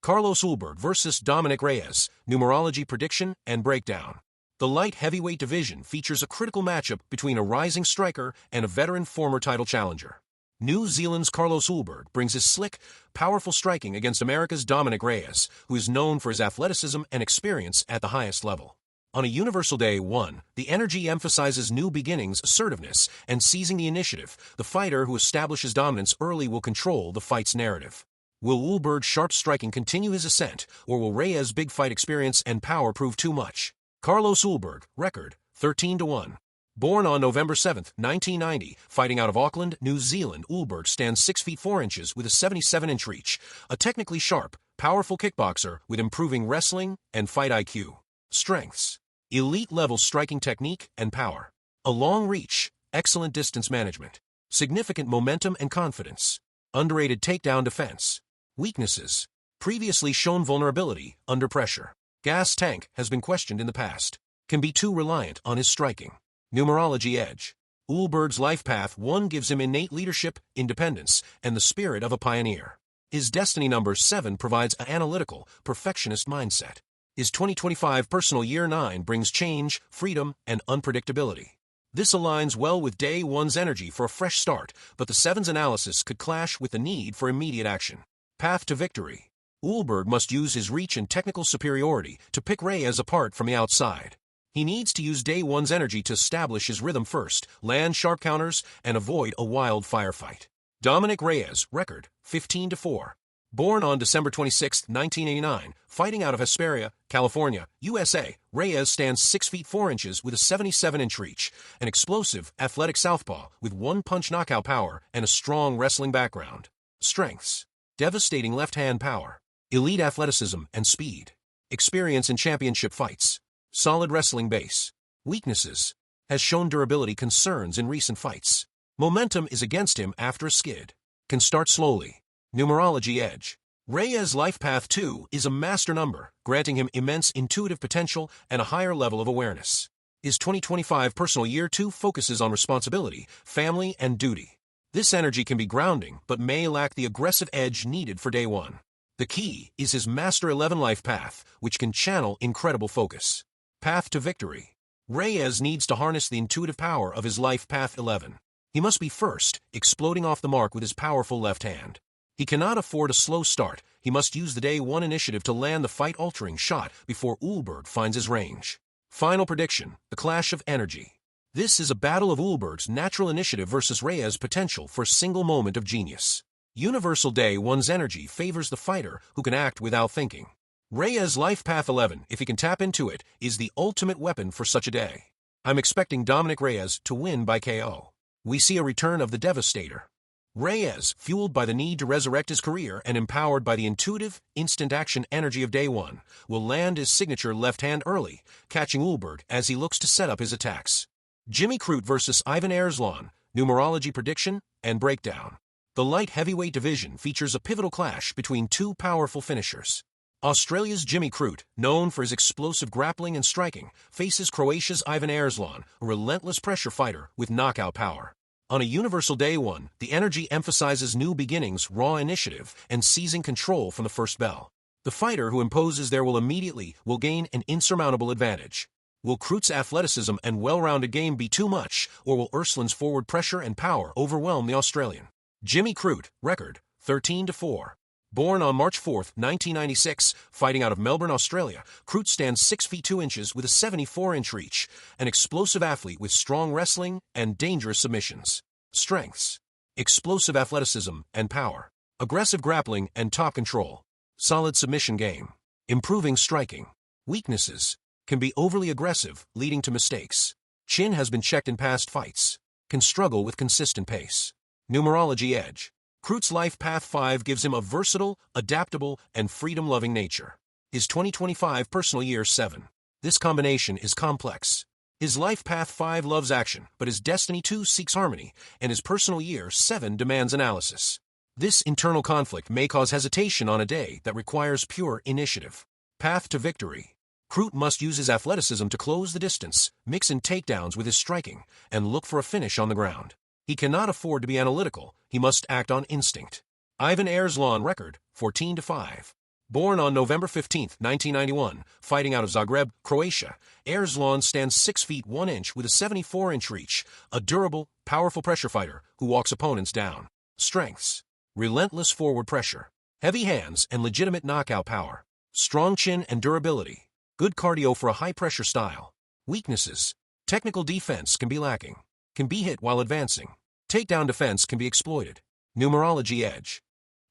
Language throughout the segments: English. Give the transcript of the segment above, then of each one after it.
Carlos Ulberg versus Dominick Reyes, Numerology Prediction and Breakdown. The light heavyweight division features a critical matchup between a rising striker and a veteran former title challenger. New Zealand's Carlos Ulberg brings his slick, powerful striking against America's Dominick Reyes, who is known for his athleticism and experience at the highest level. On a Universal Day 1, the energy emphasizes new beginnings, assertiveness, and seizing the initiative. The fighter who establishes dominance early will control the fight's narrative. Will Ulberg's sharp striking continue his ascent, or will Reyes' big fight experience and power prove too much? Carlos Ulberg, record, 13-1. Born on November 7, 1990, fighting out of Auckland, New Zealand, Ulberg stands 6 feet 4 inches with a 77-inch reach, a technically sharp, powerful kickboxer with improving wrestling and fight IQ. Strengths: elite-level striking technique and power. A long reach, excellent distance management. Significant momentum and confidence. Underrated takedown defense. Weaknesses: previously shown vulnerability under pressure. Gas tank has been questioned in the past. Can be too reliant on his striking. Numerology edge. Ulberg's life path 1 gives him innate leadership, independence, and the spirit of a pioneer. His destiny number 7 provides an analytical, perfectionist mindset. His 2025 personal year 9 brings change, freedom, and unpredictability. This aligns well with Day 1's energy for a fresh start, but the 7's analysis could clash with the need for immediate action. Path to victory. Ulberg must use his reach and technical superiority to pick Reyes apart from the outside. He needs to use Day 1's energy to establish his rhythm first, land sharp counters, and avoid a wild firefight. Dominick Reyes, record, 15-4. Born on December 26, 1989, fighting out of Hesperia, California, USA, Reyes stands 6 feet 4 inches with a 77-inch reach, an explosive, athletic southpaw with one-punch knockout power and a strong wrestling background. Strengths: devastating left-hand power, elite athleticism and speed, experience in championship fights, solid wrestling base. Weaknesses: has shown durability concerns in recent fights. Momentum is against him after a skid. Can start slowly. Numerology edge. Reyes' life path 2 is a master number, granting him immense intuitive potential and a higher level of awareness. His 2025 personal year 2 focuses on responsibility, family, and duty. This energy can be grounding, but may lack the aggressive edge needed for Day 1. The key is his Master 11 life path, which can channel incredible focus. Path to victory. Reyes needs to harness the intuitive power of his life path 11. He must be first, exploding off the mark with his powerful left hand. He cannot afford a slow start. He must use the Day 1 initiative to land the fight-altering shot before Ulberg finds his range. Final prediction: the clash of energy. This is a battle of Ulberg's natural initiative versus Reyes' potential for a single moment of genius. Universal Day 1's energy favors the fighter who can act without thinking. Reyes' life path 11, if he can tap into it, is the ultimate weapon for such a day. I'm expecting Dominick Reyes to win by KO. We see a return of the Devastator. Reyes, fueled by the need to resurrect his career and empowered by the intuitive, instant-action energy of Day 1, will land his signature left hand early, catching Ulberg as he looks to set up his attacks. Jimmy Crute versus Ivan Arslan, Numerology Prediction and Breakdown. The light heavyweight division features a pivotal clash between two powerful finishers. Australia's Jimmy Crute, known for his explosive grappling and striking, faces Croatia's Ivan Arslan, a relentless pressure fighter with knockout power. On a Universal Day 1, the energy emphasizes new beginnings, raw initiative, and seizing control from the first bell. The fighter who imposes there will gain an insurmountable advantage. Will Crute's athleticism and well-rounded game be too much, or will Arslan's forward pressure and power overwhelm the Australian? Jimmy Crute, record, 13-4. Born on March 4, 1996, fighting out of Melbourne, Australia, Crute stands 6 feet 2 inches with a 74-inch reach, an explosive athlete with strong wrestling and dangerous submissions. Strengths: explosive athleticism and power, aggressive grappling and top control, solid submission game, improving striking. Weaknesses: can be overly aggressive, leading to mistakes. Chin has been checked in past fights. Can struggle with consistent pace. Numerology edge. Crute's life path 5 gives him a versatile, adaptable, and freedom-loving nature. His 2025 personal year 7. This combination is complex. His life path 5 loves action, but his destiny 2 seeks harmony, and his personal year 7 demands analysis. This internal conflict may cause hesitation on a day that requires pure initiative. Path to victory. Crute must use his athleticism to close the distance, mix in takedowns with his striking, and look for a finish on the ground. He cannot afford to be analytical. He must act on instinct. Ivan Arslan, record, 14-5. Born on November 15, 1991, fighting out of Zagreb, Croatia, Arslan stands 6 feet 1 inch with a 74-inch reach, a durable, powerful pressure fighter who walks opponents down. Strengths: relentless forward pressure, heavy hands and legitimate knockout power, strong chin and durability, good cardio for a high-pressure style. Weaknesses: technical defense can be lacking, can be hit while advancing, takedown defense can be exploited. Numerology edge: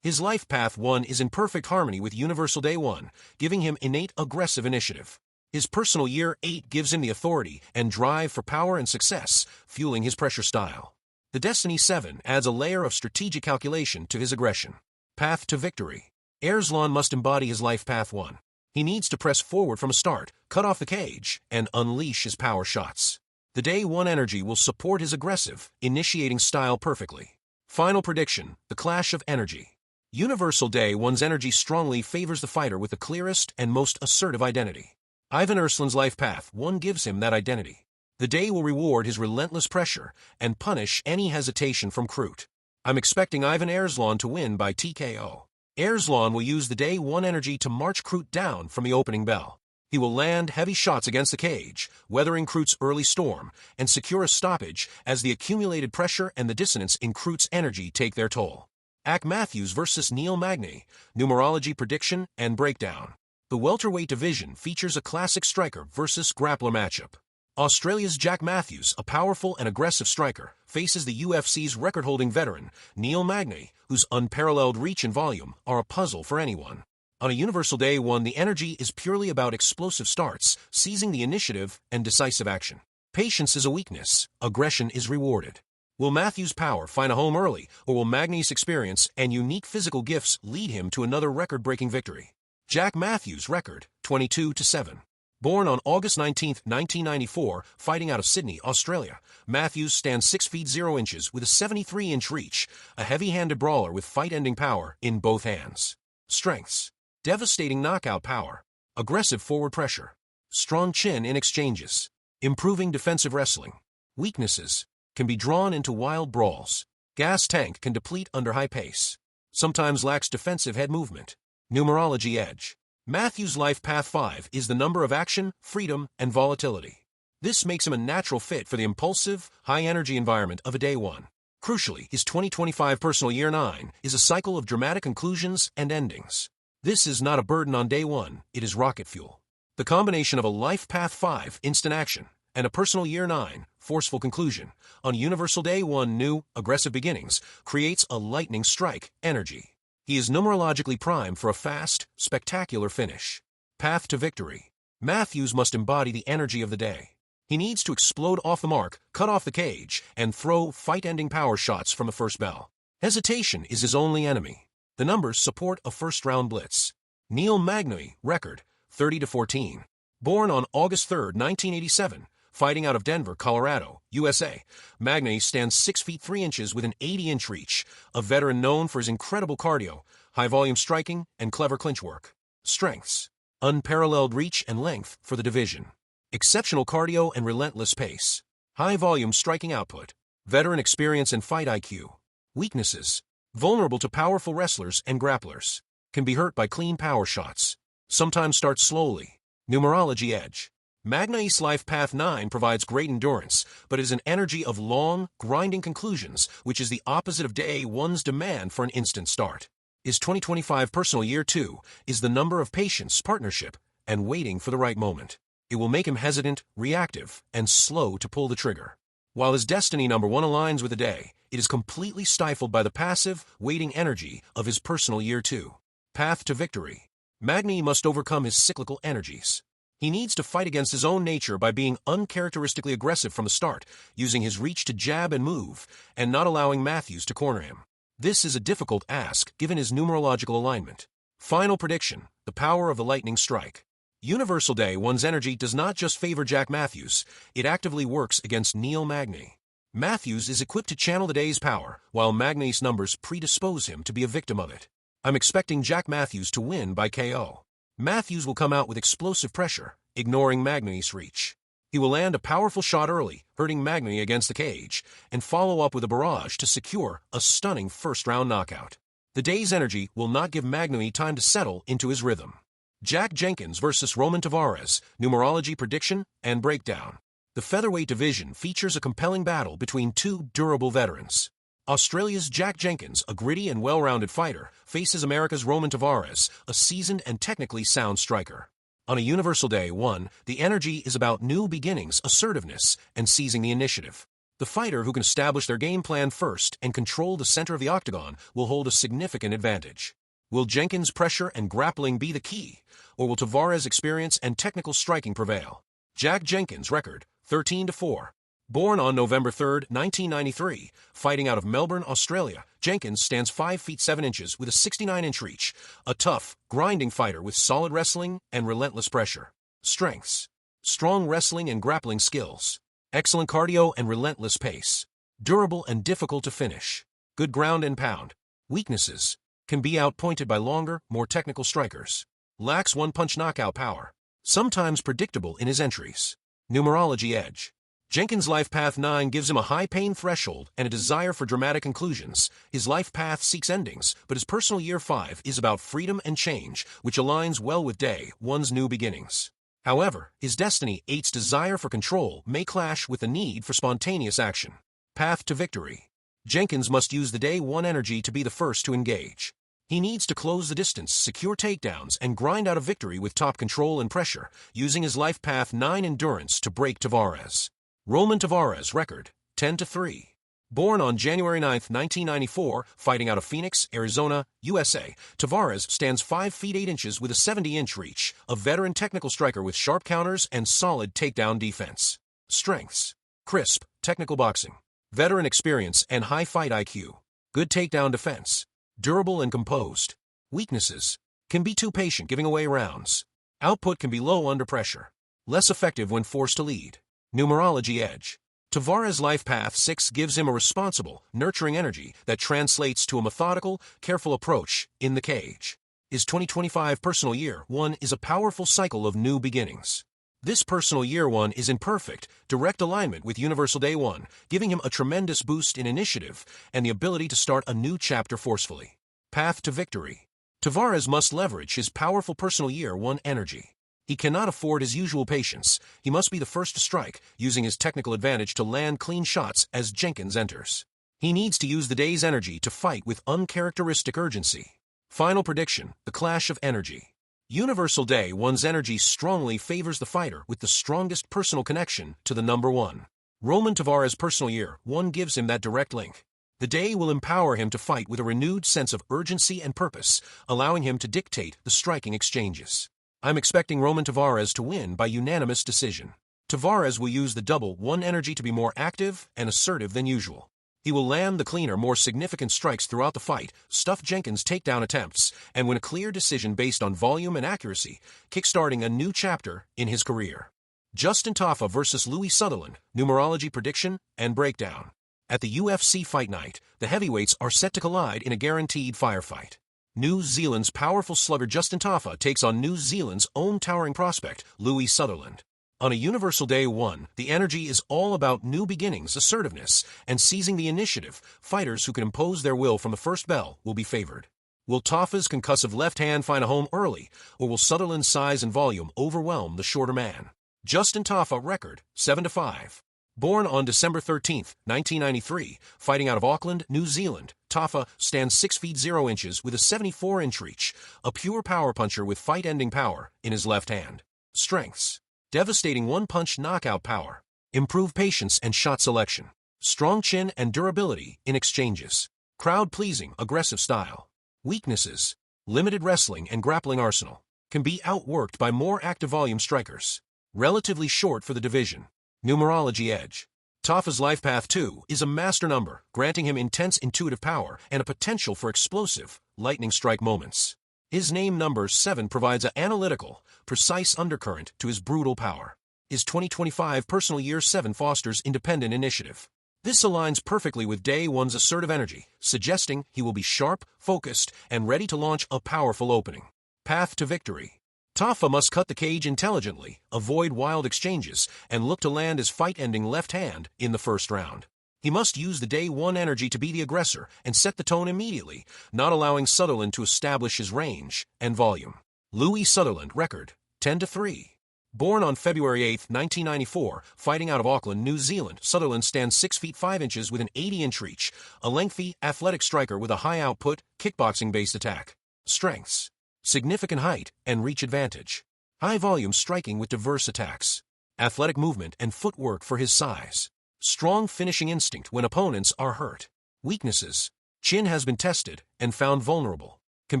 his life path 1 is in perfect harmony with Universal Day 1, giving him innate aggressive initiative. His personal year 8 gives him the authority and drive for power and success, fueling his pressure style. The Destiny 7 adds a layer of strategic calculation to his aggression. Path to victory: Arslan must embody his life path 1. He needs to press forward from a start, cut off the cage, and unleash his power shots. The Day 1 energy will support his aggressive, initiating style perfectly. Final prediction: the clash of energy. Universal Day 1's energy strongly favors the fighter with the clearest and most assertive identity. Ivan Arslan's life path 1 gives him that identity. The Day will reward his relentless pressure and punish any hesitation from Krut. I'm expecting Ivan Arslan to win by TKO. Arslan will use the Day 1 energy to march Krut down from the opening bell. He will land heavy shots against the cage, weathering Krut's early storm, and secure a stoppage as the accumulated pressure and the dissonance in Krut's energy take their toll. Ak Matthews vs. Neil Magny, Numerology prediction and breakdown. The welterweight division features a classic striker versus grappler matchup. Australia's Jack Matthews, a powerful and aggressive striker, faces the UFC's record-holding veteran, Neil Magny, whose unparalleled reach and volume are a puzzle for anyone. On a Universal Day 1, the energy is purely about explosive starts, seizing the initiative, and decisive action. Patience is a weakness, aggression is rewarded. Will Matthews' power find a home early, or will Magny's experience and unique physical gifts lead him to another record-breaking victory? Jack Matthews' record, 22-7. Born on August 19, 1994, fighting out of Sydney, Australia, Matthews stands 6 feet 0 inches with a 73-inch reach, a heavy-handed brawler with fight-ending power in both hands. Strengths: devastating knockout power, aggressive forward pressure, strong chin in exchanges, improving defensive wrestling. Weaknesses: can be drawn into wild brawls. Gas tank can deplete under high pace. Sometimes lacks defensive head movement. Numerology edge: Matthews' life path 5 is the number of action, freedom, and volatility. This makes him a natural fit for the impulsive, high-energy environment of a Day 1. Crucially, his 2025 personal year 9 is a cycle of dramatic conclusions and endings. This is not a burden on Day 1, it is rocket fuel. The combination of a life path 5 instant action and a personal year 9 forceful conclusion on Universal Day 1 new, aggressive beginnings creates a lightning strike energy. He is numerologically primed for a fast, spectacular finish. Path to victory: Matthews must embody the energy of the day. He needs to explode off the mark, cut off the cage, and throw fight-ending power shots from the first bell. Hesitation is his only enemy. The numbers support a first-round blitz. Neil Magny, record, 30-14. Born on August 3, 1987, fighting out of Denver, Colorado, USA, Magny stands 6 feet 3 inches with an 80-inch reach, a veteran known for his incredible cardio, high-volume striking, and clever clinch work. Strengths: unparalleled reach and length for the division, exceptional cardio and relentless pace, high-volume striking output, veteran experience and fight IQ. Weaknesses: vulnerable to powerful wrestlers and grapplers, can be hurt by clean power shots, sometimes starts slowly. Numerology edge: Magny's life path 9 provides great endurance, but is an energy of long, grinding conclusions, which is the opposite of Day 1's demand for an instant start. His 2025 personal year 2 is the number of patience, partnership, and waiting for the right moment. It will make him hesitant, reactive, and slow to pull the trigger. While his destiny number 1 aligns with the Day, it is completely stifled by the passive, waiting energy of his personal year 2. Path to victory: Magny must overcome his cyclical energies. He needs to fight against his own nature by being uncharacteristically aggressive from the start, using his reach to jab and move, and not allowing Matthews to corner him. This is a difficult ask given his numerological alignment. Final prediction: the power of the lightning strike. Universal Day 1's energy does not just favor Jack Matthews, it actively works against Neil Magny. Matthews is equipped to channel the Day's power, while Magny's numbers predispose him to be a victim of it. I'm expecting Jack Matthews to win by KO. Matthews will come out with explosive pressure, ignoring Magny's reach. He will land a powerful shot early, hurting Magny against the cage, and follow up with a barrage to secure a stunning first-round knockout. The day's energy will not give Magnumi time to settle into his rhythm. Jack Jenkins versus Roman Tavares, numerology prediction and breakdown. The featherweight division features a compelling battle between two durable veterans. Australia's Jack Jenkins, a gritty and well-rounded fighter, faces America's Roman Tavares, a seasoned and technically sound striker. On a Universal Day 1, the energy is about new beginnings, assertiveness, and seizing the initiative. The fighter who can establish their game plan first and control the center of the octagon will hold a significant advantage. Will Jenkins' pressure and grappling be the key, or will Tavares' experience and technical striking prevail? Jack Jenkins' record, 13-4. Born on November 3, 1993, fighting out of Melbourne, Australia, Jenkins stands 5 feet 7 inches with a 69-inch reach, a tough, grinding fighter with solid wrestling and relentless pressure. Strengths: strong wrestling and grappling skills, excellent cardio and relentless pace, durable and difficult to finish, good ground and pound. Weaknesses: can be outpointed by longer, more technical strikers, lacks one-punch knockout power, sometimes predictable in his entries. Numerology edge: Jenkins' life path 9 gives him a high pain threshold and a desire for dramatic conclusions. His life path seeks endings, but his personal year 5 is about freedom and change, which aligns well with day 1's new beginnings. However, his destiny 8's desire for control may clash with the need for spontaneous action. Path to victory: Jenkins must use the day 1 energy to be the first to engage. He needs to close the distance, secure takedowns, and grind out a victory with top control and pressure, using his life path 9 endurance to break Tavares. Roman Tavares' record, 10-3. Born on January 9, 1994, fighting out of Phoenix, Arizona, USA, Tavares stands 5 feet 8 inches with a 70-inch reach, a veteran technical striker with sharp counters and solid takedown defense. Strengths: crisp, technical boxing, veteran experience and high fight IQ, good takedown defense, durable and composed. Weaknesses: can be too patient giving away rounds, output can be low under pressure, less effective when forced to lead. Numerology edge: Tavares' life path 6 gives him a responsible, nurturing energy that translates to a methodical, careful approach in the cage. His 2025 personal year 1 is a powerful cycle of new beginnings. This personal year 1 is in perfect, direct alignment with Universal Day 1, giving him a tremendous boost in initiative and the ability to start a new chapter forcefully. Path to victory: Tavares must leverage his powerful personal year 1 energy. He cannot afford his usual patience. He must be the first to strike, using his technical advantage to land clean shots as Jenkins enters. He needs to use the day's energy to fight with uncharacteristic urgency. Final prediction: the clash of energy. Universal Day 1's energy strongly favors the fighter with the strongest personal connection to the number 1. Roman Tavares' personal year 1 gives him that direct link. The day will empower him to fight with a renewed sense of urgency and purpose, allowing him to dictate the striking exchanges. I'm expecting Roman Tavares to win by unanimous decision. Tavares will use the double 1 energy to be more active and assertive than usual. He will land the cleaner, more significant strikes throughout the fight, stuff Jenkins' takedown attempts, and win a clear decision based on volume and accuracy, kickstarting a new chapter in his career. Justin Tafa versus Louis Sutherland, numerology prediction and breakdown. At the UFC Fight Night, the heavyweights are set to collide in a guaranteed firefight. New Zealand's powerful slugger Justin Tafa takes on New Zealand's own towering prospect, Louis Sutherland. On a Universal Day 1, the energy is all about new beginnings, assertiveness, and seizing the initiative. Fighters who can impose their will from the first bell will be favored. Will Tafa's concussive left hand find a home early, or will Sutherland's size and volume overwhelm the shorter man? Justin Tafa record, 7-5. Born on December 13, 1993, fighting out of Auckland, New Zealand, Tafa stands 6 feet 0 inches with a 74-inch reach, a pure power puncher with fight-ending power in his left hand. Strengths: devastating one-punch knockout power, improved patience and shot selection, strong chin and durability in exchanges, crowd-pleasing, aggressive style. Weaknesses: limited wrestling and grappling arsenal, can be outworked by more active volume strikers, relatively short for the division. Numerology edge: Tafa's life path 2 is a master number, granting him intense intuitive power and a potential for explosive, lightning strike moments. His name number 7 provides an analytical, precise undercurrent to his brutal power. His 2025 personal year 7 fosters independent initiative. This aligns perfectly with Day 1's assertive energy, suggesting he will be sharp, focused, and ready to launch a powerful opening. Path to victory: Tafa must cut the cage intelligently, avoid wild exchanges, and look to land his fight-ending left hand in the first round. He must use the day one energy to be the aggressor and set the tone immediately, not allowing Sutherland to establish his range and volume. Louis Sutherland, record, 10-3. Born on February 8, 1994, fighting out of Auckland, New Zealand, Sutherland stands 6 feet 5 inches with an 80-inch reach, a lengthy, athletic striker with a high-output, kickboxing-based attack. Strengths: significant height and reach advantage. High-volume striking with diverse attacks. Athletic movement and footwork for his size. Strong finishing instinct when opponents are hurt. Weaknesses: chin has been tested and found vulnerable. Can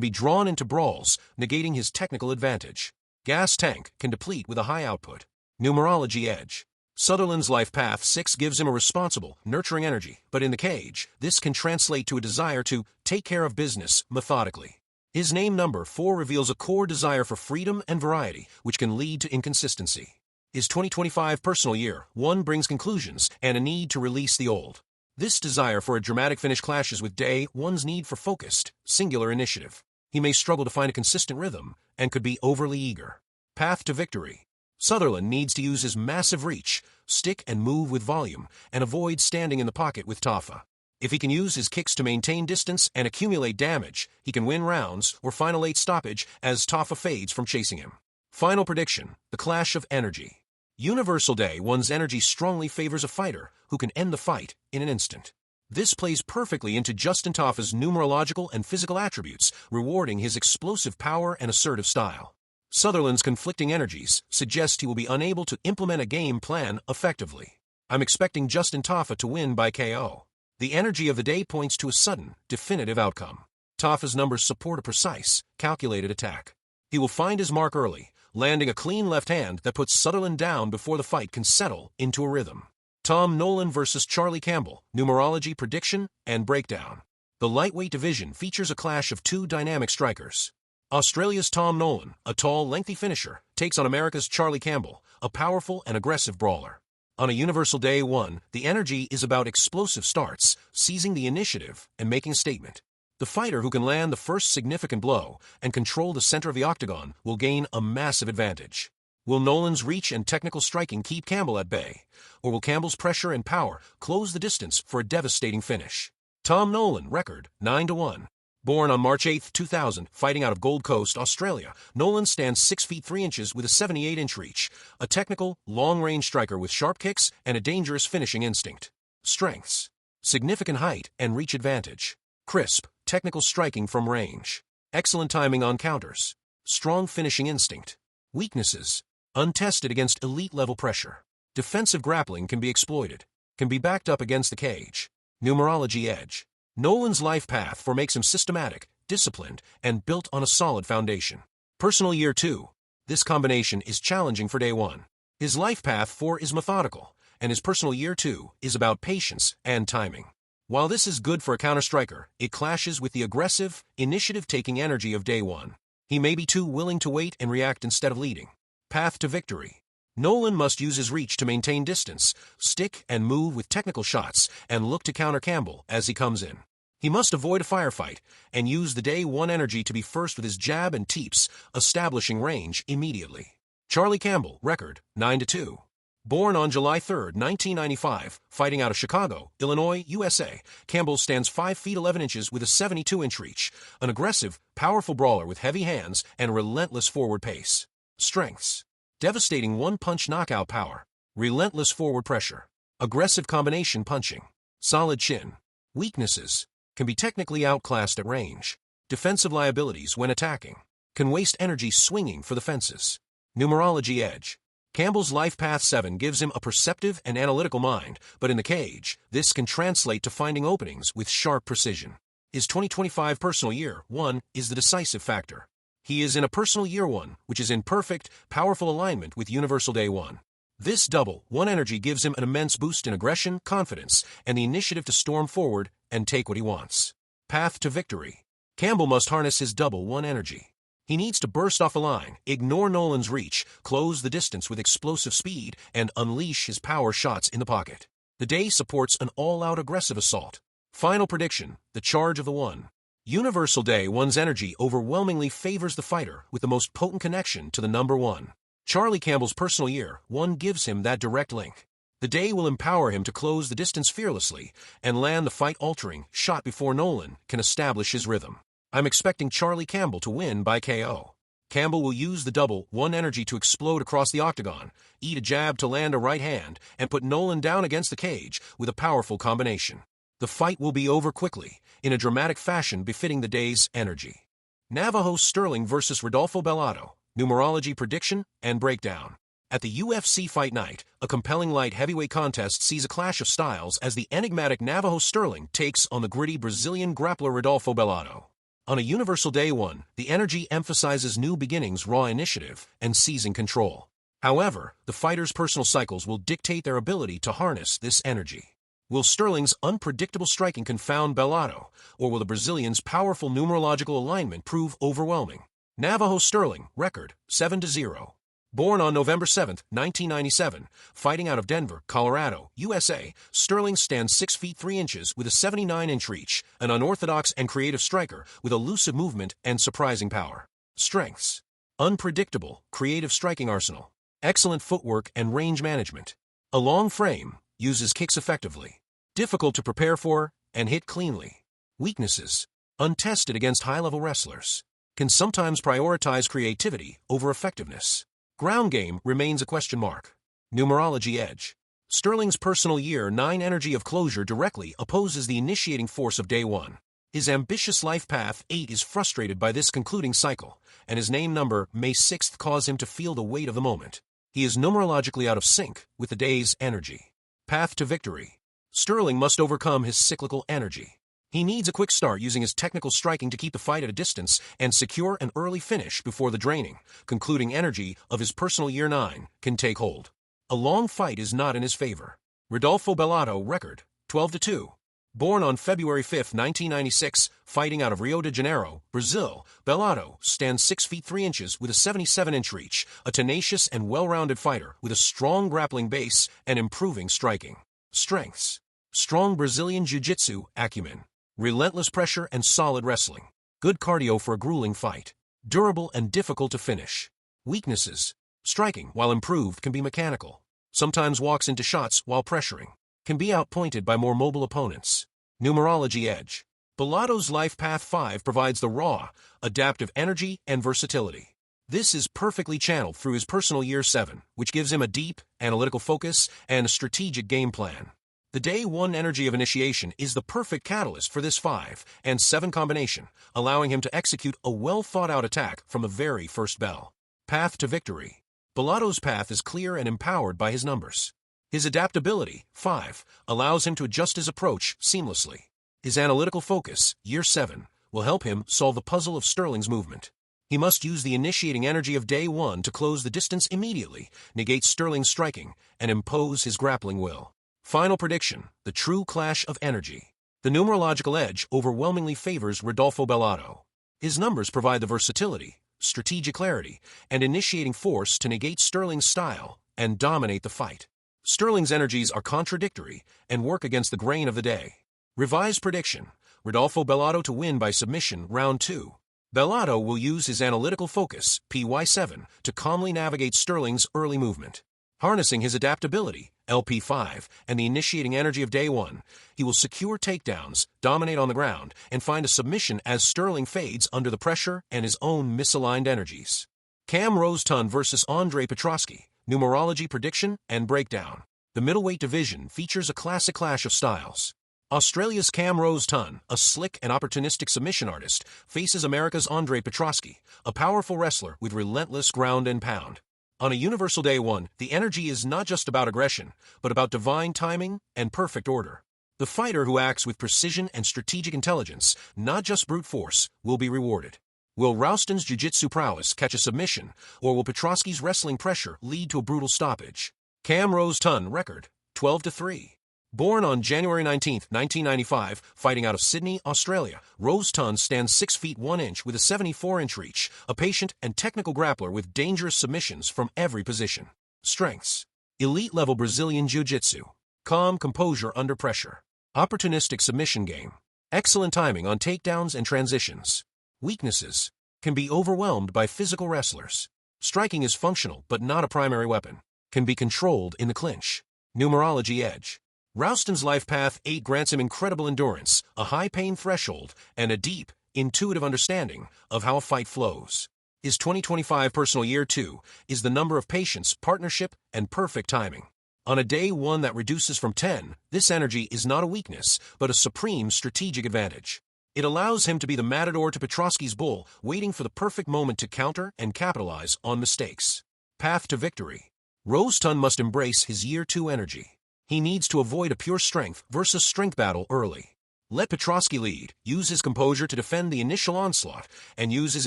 be drawn into brawls, negating his technical advantage. Gas tank can deplete with a high output. Numerology edge. Sutherland's life path 6 gives him a responsible, nurturing energy, but in the cage, this can translate to a desire to take care of business methodically. His name number 4 reveals a core desire for freedom and variety, which can lead to inconsistency. His 2025 personal year 1 brings conclusions and a need to release the old. This desire for a dramatic finish clashes with day 1's need for focused, singular initiative. He may struggle to find a consistent rhythm and could be overly eager. Path to victory. Sutherland needs to use his massive reach, stick and move with volume, and avoid standing in the pocket with Tafa. If he can use his kicks to maintain distance and accumulate damage, he can win rounds or find a late stoppage as Tafa fades from chasing him. Final prediction: the clash of energy. Universal Day 1's energy strongly favors a fighter who can end the fight in an instant. This plays perfectly into Justin Tafa's numerological and physical attributes, rewarding his explosive power and assertive style. Sutherland's conflicting energies suggest he will be unable to implement a game plan effectively. I'm expecting Justin Tafa to win by KO. The energy of the day points to a sudden, definitive outcome. Tafa's numbers support a precise, calculated attack. He will find his mark early, landing a clean left hand that puts Sutherland down before the fight can settle into a rhythm. Tom Nolan vs. Charlie Campbell, numerology prediction and breakdown. The lightweight division features a clash of 2 dynamic strikers. Australia's Tom Nolan, a tall, lengthy finisher, takes on America's Charlie Campbell, a powerful and aggressive brawler. On a Universal Day 1, the energy is about explosive starts, seizing the initiative, and making a statement. The fighter who can land the first significant blow and control the center of the octagon will gain a massive advantage. Will Nolan's reach and technical striking keep Campbell at bay, or will Campbell's pressure and power close the distance for a devastating finish? Tom Nolan, record, 9-1. Born on March 8, 2000, fighting out of Gold Coast, Australia, Nolan stands 6 feet 3 inches with a 78-inch reach, a technical, long-range striker with sharp kicks and a dangerous finishing instinct. Strengths: significant height and reach advantage. Crisp, technical striking from range. Excellent timing on counters. Strong finishing instinct. Weaknesses: untested against elite-level pressure. Defensive grappling can be exploited. Can be backed up against the cage. Numerology edge. Nolan's life path makes him systematic, disciplined, and built on a solid foundation. Personal year 2. This combination is challenging for day 1. His life path 4 is methodical, and his personal year 2 is about patience and timing. While this is good for a counter-striker, it clashes with the aggressive, initiative-taking energy of day 1. He may be too willing to wait and react instead of leading. Path to victory. Nolan must use his reach to maintain distance, stick and move with technical shots, and look to counter Campbell as he comes in. He must avoid a firefight and use the day 1 energy to be first with his jab and teeps, establishing range immediately. Charlie Campbell, record, 9-2. Born on July 3, 1995, fighting out of Chicago, Illinois, USA, Campbell stands 5 feet 11 inches with a 72-inch reach, an aggressive, powerful brawler with heavy hands and relentless forward pace. Strengths: devastating one-punch knockout power, relentless forward pressure, aggressive combination punching, solid chin. Weaknesses: can be technically outclassed at range, defensive liabilities when attacking, can waste energy swinging for the fences. Numerology edge. Campbell's life path 7 gives him a perceptive and analytical mind, but in the cage, this can translate to finding openings with sharp precision. His 2025 personal year 1 is the decisive factor. He is in a personal year 1, which is in perfect, powerful alignment with Universal Day 1. This double 1 energy gives him an immense boost in aggression, confidence, and the initiative to storm forward and take what he wants. Path to victory. Campbell must harness his double 1 energy. He needs to burst off a line, ignore Nolan's reach, close the distance with explosive speed, and unleash his power shots in the pocket. The day supports an all-out aggressive assault. Final prediction: the charge of the 1. Universal Day 1's energy overwhelmingly favors the fighter with the most potent connection to the number 1. Charlie Campbell's personal year 1 gives him that direct link. The day will empower him to close the distance fearlessly and land the fight-altering shot before Nolan can establish his rhythm. I'm expecting Charlie Campbell to win by KO. Campbell will use the double one energy to explode across the octagon, eat a jab to land a right hand, and put Nolan down against the cage with a powerful combination. The fight will be over quickly, in a dramatic fashion befitting the day's energy. Navajo Sterling vs. Rodolfo Bellato, Numerology Prediction and Breakdown. At the UFC Fight Night, a compelling light heavyweight contest sees a clash of styles as the enigmatic Navajo Sterling takes on the gritty Brazilian grappler Rodolfo Bellato. On a universal day one, the energy emphasizes new beginnings, raw initiative, and seizing control. However, the fighters' personal cycles will dictate their ability to harness this energy. Will Sterling's unpredictable striking confound Bellato, or will the Brazilian's powerful numerological alignment prove overwhelming? Navajo Sterling, record 7-0. Born on November 7, 1997, fighting out of Denver, Colorado, USA, Sterling stands 6 feet 3 inches with a 79-inch reach, an unorthodox and creative striker with elusive movement and surprising power. Strengths: unpredictable, creative striking arsenal, excellent footwork and range management, a long frame, uses kicks effectively, difficult to prepare for, and hit cleanly. Weaknesses: untested against high-level wrestlers, can sometimes prioritize creativity over effectiveness. Ground game remains a question mark. Numerology edge: Sterling's personal year 9 energy of closure directly opposes the initiating force of day 1. His ambitious life path 8 is frustrated by this concluding cycle, and his name number May 6th cause him to feel the weight of the moment. He is numerologically out of sync with the day's energy. Path to victory: Sterling must overcome his cyclical energy. He needs a quick start using his technical striking to keep the fight at a distance and secure an early finish before the draining, concluding energy of his personal year 9 can take hold. A long fight is not in his favor. Rodolfo Bellato, record 12-2. Born on February 5, 1996, fighting out of Rio de Janeiro, Brazil, Bellato stands 6 feet 3 inches with a 77-inch reach, a tenacious and well-rounded fighter with a strong grappling base and improving striking. Strengths: strong Brazilian jiu-jitsu acumen, relentless pressure and solid wrestling, good cardio for a grueling fight, durable and difficult to finish. Weaknesses: striking, while improved, can be mechanical, sometimes walks into shots while pressuring, can be outpointed by more mobile opponents. Numerology edge: Bellato's life path 5 provides the raw, adaptive energy and versatility. This is perfectly channeled through his personal year 7, which gives him a deep, analytical focus and a strategic game plan. The day 1 energy of initiation is the perfect catalyst for this 5 and 7 combination, allowing him to execute a well-thought-out attack from the very first bell. Path to victory: Bellato's path is clear and empowered by his numbers. His adaptability, 5, allows him to adjust his approach seamlessly. His analytical focus, year 7, will help him solve the puzzle of Sterling's movement. He must use the initiating energy of day 1 to close the distance immediately, negate Sterling's striking, and impose his grappling will. Final prediction: the true clash of energy. The numerological edge overwhelmingly favors Rodolfo Bellato. His numbers provide the versatility, strategic clarity, and initiating force to negate Sterling's style and dominate the fight. Sterling's energies are contradictory and work against the grain of the day. Revised prediction: Rodolfo Bellato to win by submission, round 2. Bellato will use his analytical focus, PY7, to calmly navigate Sterling's early movement. Harnessing his adaptability, LP5, and the initiating energy of day 1, he will secure takedowns, dominate on the ground, and find a submission as Sterling fades under the pressure and his own misaligned energies. Cam Rose-Tun vs. Andre Petroski, Numerology Prediction and Breakdown. The middleweight division features a classic clash of styles. Australia's Cam Rose-Tun, a slick and opportunistic submission artist, faces America's Andre Petroski, a powerful wrestler with relentless ground and pound. On a universal day 1, the energy is not just about aggression, but about divine timing and perfect order. The fighter who acts with precision and strategic intelligence, not just brute force, will be rewarded. Will Rouston's jiu-jitsu prowess catch a submission, or will Petroski's wrestling pressure lead to a brutal stoppage? Cam Rose-Tun, record 12-3. Born on January 19, 1995, fighting out of Sydney, Australia, Rose-Tun stands 6 feet 1 inch with a 74-inch reach, a patient and technical grappler with dangerous submissions from every position. Strengths: elite-level Brazilian jiu-jitsu, calm composure under pressure, opportunistic submission game, excellent timing on takedowns and transitions. Weaknesses: can be overwhelmed by physical wrestlers. Striking is functional but not a primary weapon. Can be controlled in the clinch. Numerology edge. Rouston's life path 8 grants him incredible endurance, a high pain threshold, and a deep, intuitive understanding of how a fight flows. His 2025 personal year 2 is the number of patience, partnership, and perfect timing. On a day 1 that reduces from 10, this energy is not a weakness, but a supreme strategic advantage. It allows him to be the matador to Petrosky's bull, waiting for the perfect moment to counter and capitalize on mistakes. Path to victory. Roaston must embrace his year 2 energy. He needs to avoid a pure strength versus strength battle early. Let Petrosky lead, use his composure to defend the initial onslaught, and use his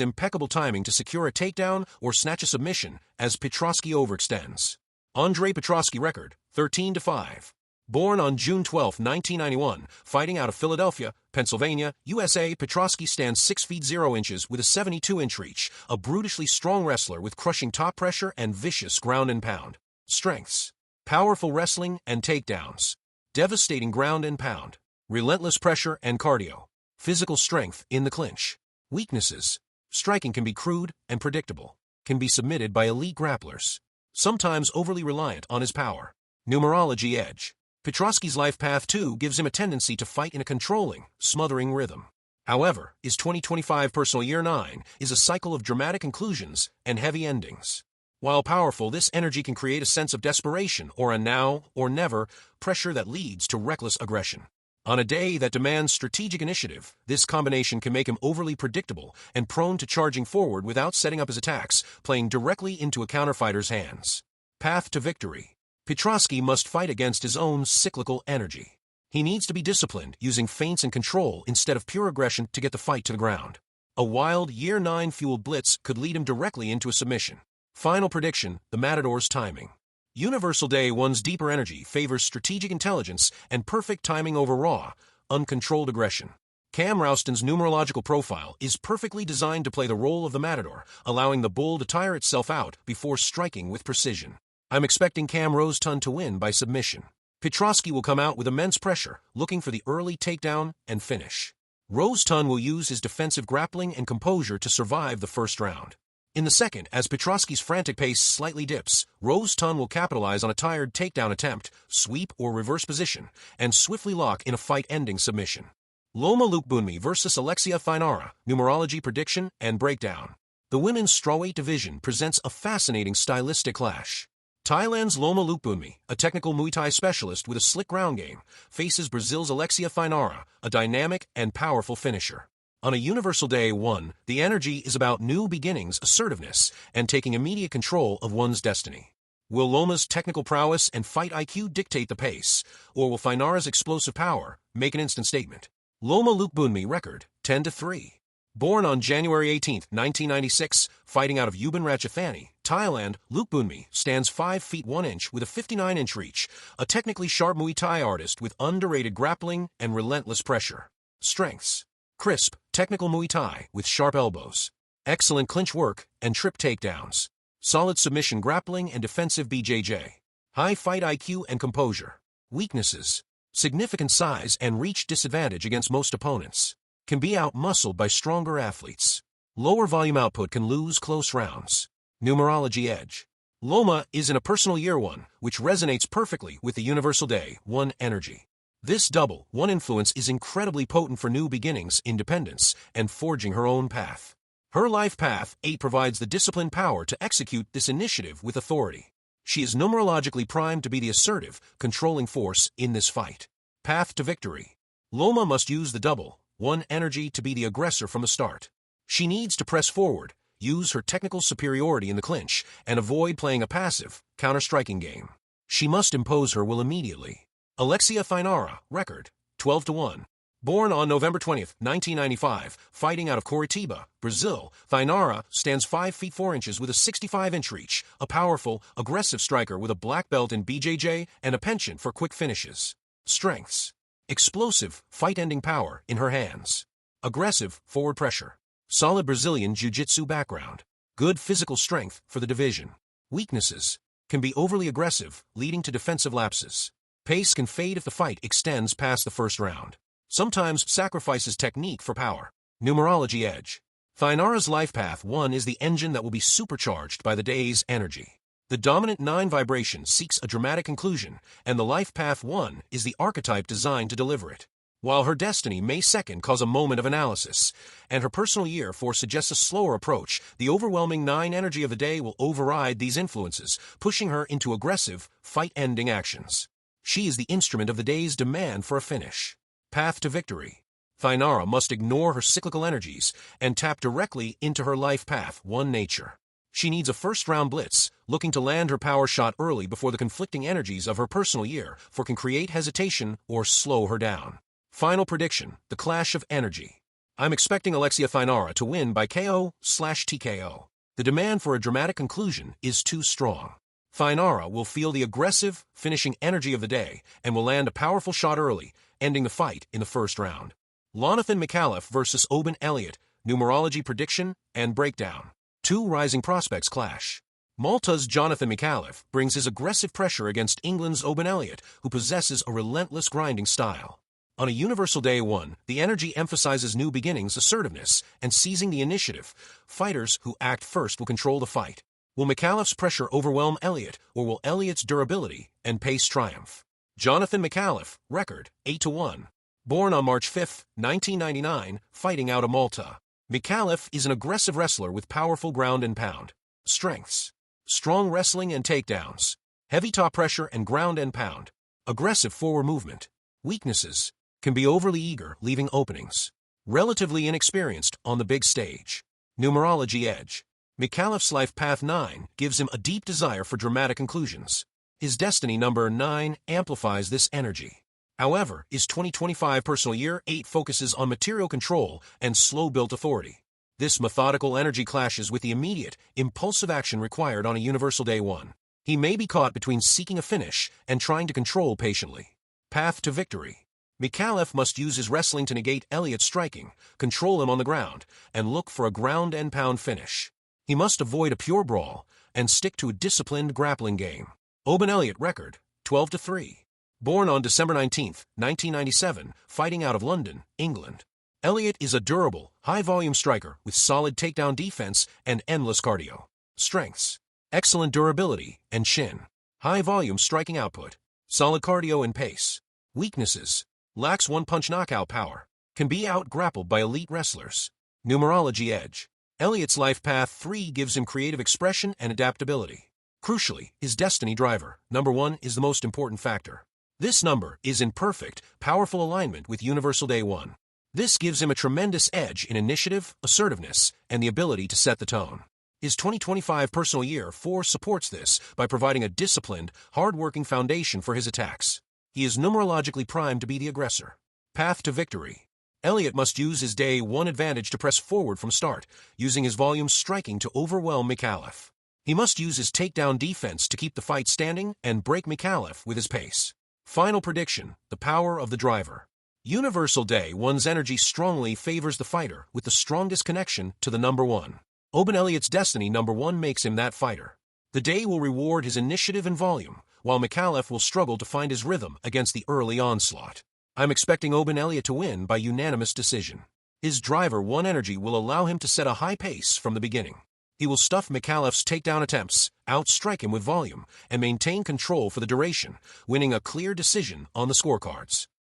impeccable timing to secure a takedown or snatch a submission as Petrosky overextends. Andrei Petrosky record, 13-5. Born on June 12, 1991, fighting out of Philadelphia, Pennsylvania, USA, Petrosky stands 6 feet 0 inches with a 72-inch reach, a brutishly strong wrestler with crushing top pressure and vicious ground and pound. Strengths: powerful wrestling and takedowns, devastating ground and pound, relentless pressure and cardio, physical strength in the clinch. Weaknesses: striking can be crude and predictable, can be submitted by elite grapplers, sometimes overly reliant on his power. Numerology edge. Petrosky's life path 2 gives him a tendency to fight in a controlling, smothering rhythm. However, his 2025 personal year 9 is a cycle of dramatic conclusions and heavy endings. While powerful, this energy can create a sense of desperation or a now or never pressure that leads to reckless aggression. On a day that demands strategic initiative, this combination can make him overly predictable and prone to charging forward without setting up his attacks, playing directly into a counterfighter's hands. Path to victory. Petrosky must fight against his own cyclical energy. He needs to be disciplined, using feints and control instead of pure aggression to get the fight to the ground. A wild, year 9-fueled blitz could lead him directly into a submission. Final prediction: the Matador's timing. Universal Day 1's deeper energy favors strategic intelligence and perfect timing over raw, uncontrolled aggression. Cam Rouston's numerological profile is perfectly designed to play the role of the Matador, allowing the bull to tire itself out before striking with precision. I'm expecting Cam Roaston to win by submission. Petrosky will come out with immense pressure, looking for the early takedown and finish. Roaston will use his defensive grappling and composure to survive the first round. In the second, as Petrosky's frantic pace slightly dips, Roaston will capitalize on a tired takedown attempt, sweep or reverse position, and swiftly lock in a fight-ending submission. Loma Lookboonmee versus Alexia Fainara, numerology prediction and breakdown. The women's strawweight division presents a fascinating stylistic clash. Thailand's Loma Lookboonmee, a technical Muay Thai specialist with a slick ground game, faces Brazil's Alexia Fainara, a dynamic and powerful finisher. On a Universal Day 1, the energy is about new beginnings, assertiveness, and taking immediate control of one's destiny. Will Loma's technical prowess and fight IQ dictate the pace, or will Fainara's explosive power make an instant statement? Loma Lookboonmee record, 10-3. Born on January 18, 1996, fighting out of Ubon Ratchathani, Thailand, Lookboonmee stands 5 feet 1 inch with a 59-inch reach, a technically sharp Muay Thai artist with underrated grappling and relentless pressure. Strengths: crisp, technical Muay Thai with sharp elbows, excellent clinch work and trip takedowns, solid submission grappling and defensive BJJ, high fight IQ and composure. Weaknesses: significant size and reach disadvantage against most opponents. Can be out-muscled by stronger athletes. Lower volume output can lose close rounds. Numerology edge. Loma is in a personal year 1, which resonates perfectly with the Universal Day 1 energy. This double 1 influence is incredibly potent for new beginnings, independence, and forging her own path. Her life path 8 provides the disciplined power to execute this initiative with authority. She is numerologically primed to be the assertive, controlling force in this fight. Path to victory. Loma must use the double 1 energy to be the aggressor from the start. She needs to press forward, use her technical superiority in the clinch, and avoid playing a passive, counter-striking game. She must impose her will immediately. Alexia Fainara, record, 12-1. Born on November 20, 1995, fighting out of Curitiba, Brazil, Fainara stands 5 feet 4 inches with a 65-inch reach, a powerful, aggressive striker with a black belt in BJJ and a penchant for quick finishes. Strengths: explosive, fight-ending power in her hands, aggressive, forward pressure, solid Brazilian jiu-jitsu background, good physical strength for the division. Weaknesses: can be overly aggressive, leading to defensive lapses. Pace can fade if the fight extends past the first round. Sometimes sacrifices technique for power. Numerology edge. Fainara's life path 1 is the engine that will be supercharged by the day's energy. The dominant 9 vibration seeks a dramatic conclusion, and the life path 1 is the archetype designed to deliver it. While her destiny may second cause a moment of analysis, and her personal year 4 suggests a slower approach, the overwhelming 9 energy of the day will override these influences, pushing her into aggressive, fight-ending actions. She is the instrument of the day's demand for a finish. Path to victory. Thainara must ignore her cyclical energies and tap directly into her life path 1 nature. She needs a first-round blitz, looking to land her power shot early before the conflicting energies of her personal year 4 can create hesitation or slow her down. Final prediction, the clash of energy. I'm expecting Alexia Thainara to win by KO/TKO. The demand for a dramatic conclusion is too strong. Thainara will feel the aggressive, finishing energy of the day and will land a powerful shot early, ending the fight in the first round. Jonathan McAuliffe versus Oban Elliott, numerology prediction and breakdown. 2 rising prospects clash. Malta's Jonathan McAuliffe brings his aggressive pressure against England's Oban Elliott, who possesses a relentless grinding style. On a universal day 1, the energy emphasizes new beginnings, assertiveness, and seizing the initiative. Fighters who act first will control the fight. Will McAuliffe's pressure overwhelm Elliott, or will Elliott's durability and pace triumph? Jonathan McAuliffe, record 8-1. Born on March 5, 1999, fighting out of Malta. McAuliffe is an aggressive wrestler with powerful ground and pound. Strengths: strong wrestling and takedowns, heavy top pressure and ground and pound, aggressive forward movement. Weaknesses: can be overly eager, leaving openings. Relatively inexperienced on the big stage. Numerology edge. McAuliffe's life path 9 gives him a deep desire for dramatic conclusions. His destiny number 9 amplifies this energy. However, his 2025 personal year 8 focuses on material control and slow-built authority. This methodical energy clashes with the immediate, impulsive action required on a universal day 1. He may be caught between seeking a finish and trying to control patiently. Path to victory. McAuliffe must use his wrestling to negate Elliott's striking, control him on the ground, and look for a ground and pound finish. He must avoid a pure brawl and stick to a disciplined grappling game. Oban Elliott record 12-3. Born on December 19, 1997, fighting out of London, England. Elliott is a durable, high-volume striker with solid takedown defense and endless cardio. Strengths: excellent durability and chin. High-volume striking output. Solid cardio and pace. Weaknesses: lacks one-punch knockout power. Can be out-grappled by elite wrestlers. Numerology edge. Elliott's life path 3 gives him creative expression and adaptability. Crucially, his destiny driver, number 1, is the most important factor. This number is in perfect, powerful alignment with Universal Day 1. This gives him a tremendous edge in initiative, assertiveness, and the ability to set the tone. His 2025 personal year 4 supports this by providing a disciplined, hard-working foundation for his attacks. He is numerologically primed to be the aggressor. Path to victory. Elliott must use his day 1 advantage to press forward from start, using his volume striking to overwhelm McAuliffe. He must use his takedown defense to keep the fight standing and break McAuliffe with his pace. Final prediction, the power of the driver. Universal Day 1's energy strongly favors the fighter with the strongest connection to the number 1. Oban Elliott's destiny number 1 makes him that fighter. The day will reward his initiative and volume, while McAuliffe will struggle to find his rhythm against the early onslaught. I'm expecting Oban Elliott to win by unanimous decision. His driver 1 energy will allow him to set a high pace from the beginning. He will stuff McAuliffe's takedown attempts, outstrike him with volume, and maintain control for the duration, winning a clear decision on the scorecards.